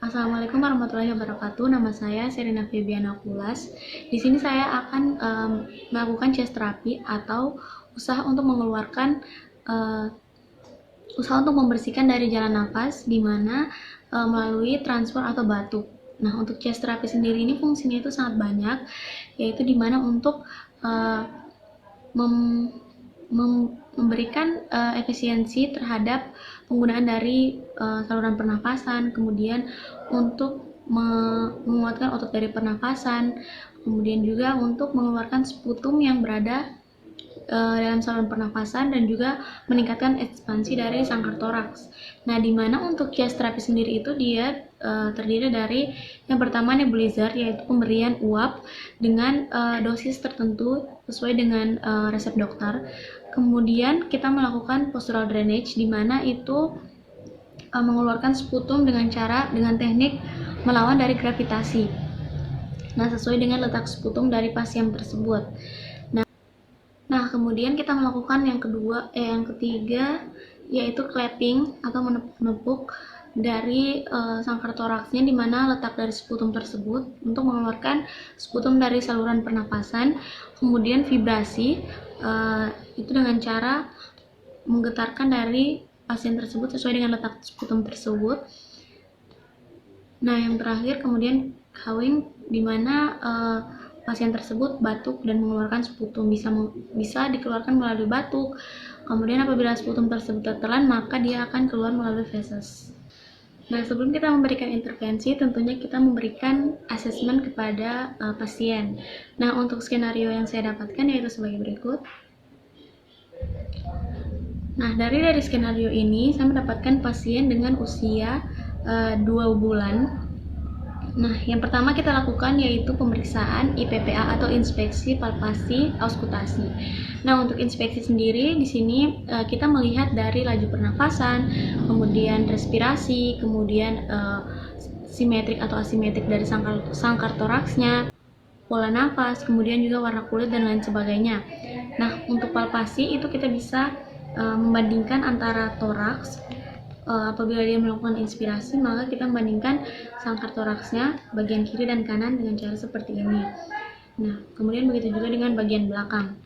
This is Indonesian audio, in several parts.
Assalamualaikum warahmatullahi wabarakatuh. Nama saya Serena Febiana Kulas. Di sini saya akan melakukan chest therapy atau usaha untuk mengeluarkan usaha untuk membersihkan dari jalan nafas, di mana melalui transfer atau batuk. Nah, untuk chest therapy sendiri ini fungsinya itu sangat banyak, yaitu di mana untuk memberikan efisiensi terhadap penggunaan dari saluran pernafasan, kemudian untuk menguatkan otot dari pernafasan, kemudian juga untuk mengeluarkan sputum yang berada dalam saluran pernafasan dan juga meningkatkan ekspansi dari sangkar toraks. Nah, di mana untuk chest therapy sendiri itu dia terdiri dari yang pertama nebulizer, yaitu pemberian uap dengan dosis tertentu sesuai dengan resep dokter. Kemudian kita melakukan postural drainage, di mana itu mengeluarkan sputum dengan teknik melawan dari gravitasi. Nah, sesuai dengan letak sputum dari pasien tersebut. Nah, kemudian kita melakukan yang ketiga, yaitu clapping atau menepuk dari sangkar toraksnya, di mana letak dari sputum tersebut untuk mengeluarkan sputum dari saluran pernapasan. Kemudian vibrasi, itu dengan cara menggetarkan dari pasien tersebut sesuai dengan letak sputum tersebut. Nah, yang terakhir kemudian kawing, di mana pasien tersebut batuk dan mengeluarkan sputum, bisa dikeluarkan melalui batuk. Kemudian apabila sputum tersebut tertelan, maka dia akan keluar melalui feses. Nah, sebelum kita memberikan intervensi, tentunya kita memberikan asesmen kepada pasien. Nah, untuk skenario yang saya dapatkan yaitu sebagai berikut. Nah, dari skenario ini saya mendapatkan pasien dengan usia 2 bulan. Nah, yang pertama kita lakukan yaitu pemeriksaan IPPA atau inspeksi palpasi auskultasi. Nah, untuk inspeksi sendiri di sini kita melihat dari laju pernafasan, kemudian respirasi, kemudian simetrik atau asimetrik dari sangkar toraksnya, pola nafas, kemudian juga warna kulit dan lain sebagainya. Nah, untuk palpasi itu kita bisa membandingkan antara toraks. Apabila dia melakukan inspirasi, maka kita membandingkan sangkar toraksnya bagian kiri dan kanan dengan cara seperti ini. Nah, kemudian begitu juga dengan bagian belakang.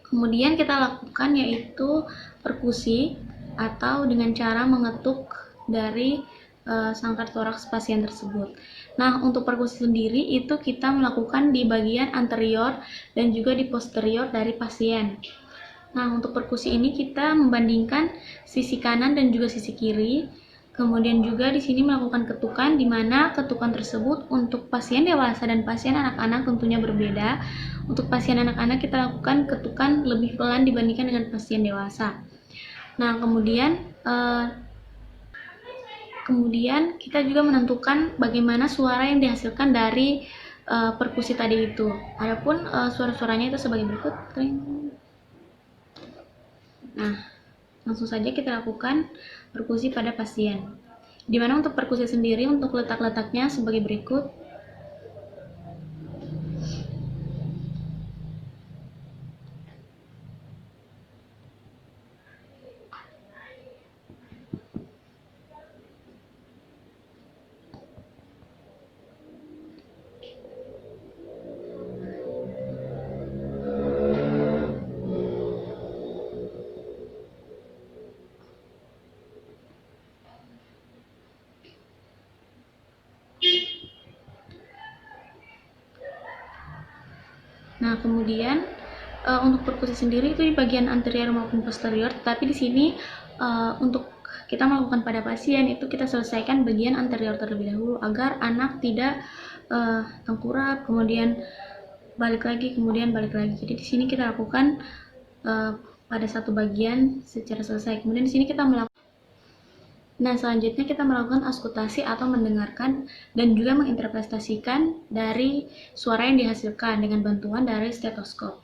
Kemudian kita lakukan yaitu perkusi atau dengan cara mengetuk dari sangkar toraks pasien tersebut. Nah, untuk perkusi sendiri itu kita melakukan di bagian anterior dan juga di posterior dari pasien. Nah, untuk perkusi ini kita membandingkan sisi kanan dan juga sisi kiri. Kemudian juga di sini melakukan ketukan, di mana ketukan tersebut untuk pasien dewasa dan pasien anak-anak tentunya berbeda. Untuk pasien anak-anak kita lakukan ketukan lebih pelan dibandingkan dengan pasien dewasa. Nah, kemudian kita juga menentukan bagaimana suara yang dihasilkan dari perkusi tadi itu. Adapun suara-suaranya itu sebagai berikut. Nah, langsung saja kita lakukan perkusi pada pasien. Di mana untuk perkusi sendiri untuk letak-letaknya sebagai berikut. Nah, kemudian untuk perkusi sendiri itu di bagian anterior maupun posterior, tapi di sini untuk kita melakukan pada pasien itu kita selesaikan bagian anterior terlebih dahulu agar anak tidak tengkurap, kemudian balik lagi. Jadi di sini kita lakukan pada satu bagian secara selesai. Kemudian di sini kita melakukan. Nah, selanjutnya kita melakukan auskultasi atau mendengarkan dan juga menginterpretasikan dari suara yang dihasilkan dengan bantuan dari stetoskop.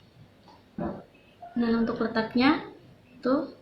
Nah, untuk letaknya itu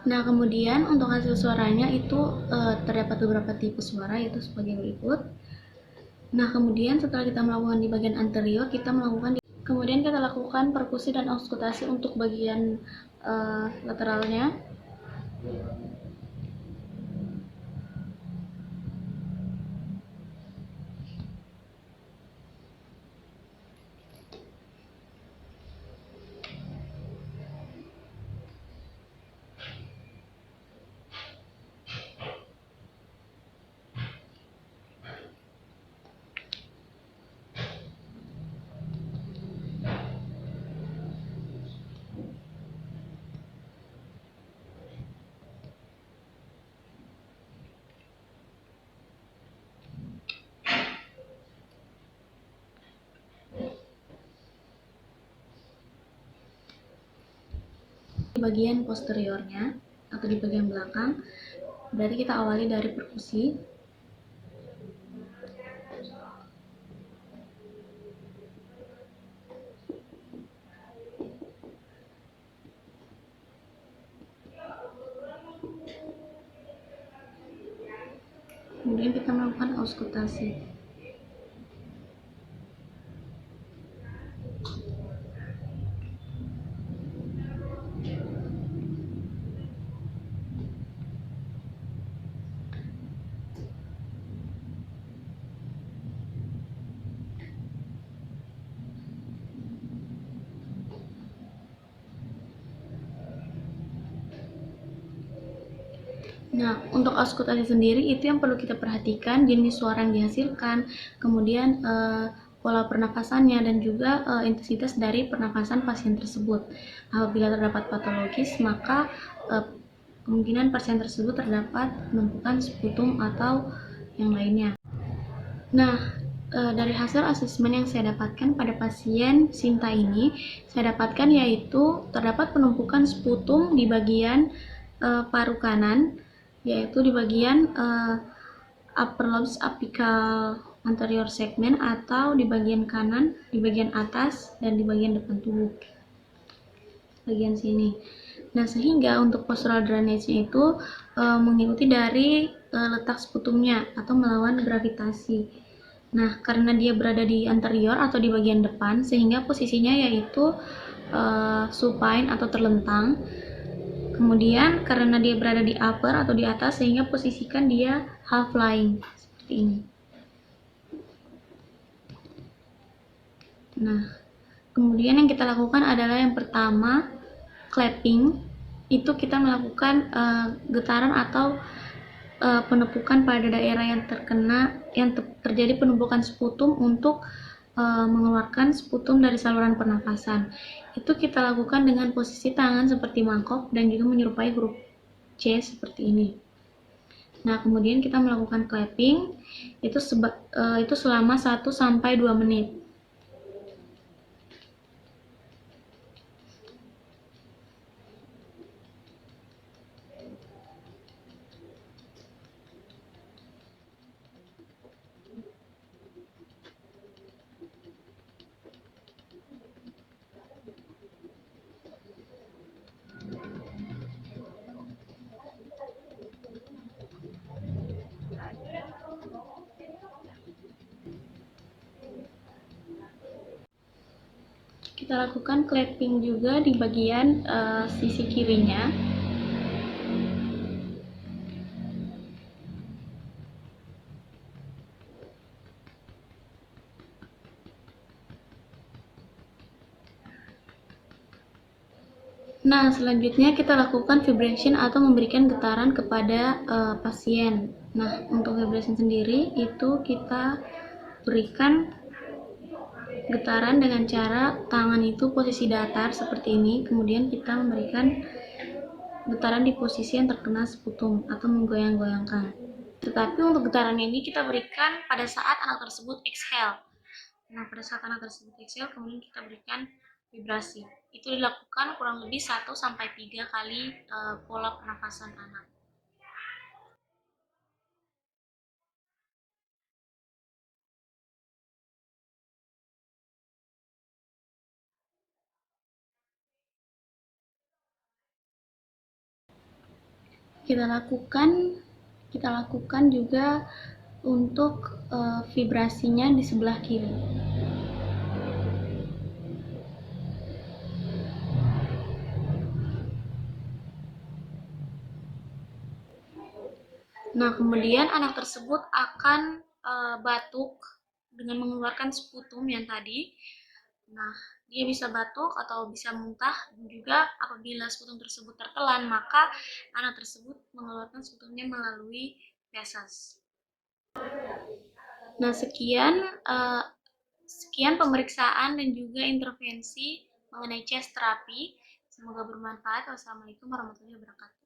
Nah, kemudian untuk hasil suaranya itu terdapat beberapa tipe suara, yaitu sebagai berikut. Nah, kemudian setelah kita melakukan di bagian anterior, kita melakukan kemudian kita lakukan perkusi dan auskultasi untuk bagian lateralnya. Di bagian posteriornya atau di bagian belakang, berarti kita awali dari perkusi. Kemudian kita melakukan auskultasi. Nah, untuk auskultasi sendiri itu yang perlu kita perhatikan jenis suara yang dihasilkan, kemudian pola pernapasannya dan juga intensitas dari pernapasan pasien tersebut. Apabila terdapat patologis, maka kemungkinan pasien tersebut terdapat penumpukan sputum atau yang lainnya. Nah, dari hasil asesmen yang saya dapatkan pada pasien Sinta ini, saya dapatkan yaitu terdapat penumpukan sputum di bagian paru kanan, yaitu di bagian upper lobes apical anterior segment atau di bagian kanan, di bagian atas, dan di bagian depan tubuh. Bagian sini. Nah, sehingga untuk postural drainage-nya itu mengikuti dari letak sputumnya atau melawan gravitasi. Nah, karena dia berada di anterior atau di bagian depan, sehingga posisinya yaitu supine atau terlentang. Kemudian karena dia berada di upper atau di atas, sehingga posisikan dia half lying seperti ini. Nah, kemudian yang kita lakukan adalah yang pertama, clapping. Itu kita melakukan getaran atau penepukan pada daerah yang terkena, yang terjadi penumpukan sputum untuk mengeluarkan sputum dari saluran pernapasan. Itu kita lakukan dengan posisi tangan seperti mangkok dan juga menyerupai huruf C seperti ini. Nah, kemudian kita melakukan clapping itu selama 1-2 menit. Kita lakukan clapping juga di bagian sisi kirinya. Nah, selanjutnya kita lakukan vibration atau memberikan getaran kepada pasien. Nah, untuk vibration sendiri itu kita berikan getaran dengan cara tangan itu posisi datar seperti ini, kemudian kita memberikan getaran di posisi yang terkena sputum atau menggoyang-goyangkan. Tetapi untuk getaran ini kita berikan pada saat anak tersebut exhale. Nah, pada saat anak tersebut exhale, kemudian kita berikan vibrasi. Itu dilakukan kurang lebih 1-3 kali pola pernapasan anak. Kita lakukan kita lakukan juga untuk vibrasinya di sebelah kiri. Nah, kemudian anak tersebut akan batuk dengan mengeluarkan sputum yang tadi. Nah, dia bisa batuk atau bisa muntah, dan juga apabila sputum tersebut tertelan, maka anak tersebut mengeluarkan sputumnya melalui feses. Nah, sekian pemeriksaan dan juga intervensi mengenai chest terapi. Semoga bermanfaat. Wassalamualaikum warahmatullahi wabarakatuh.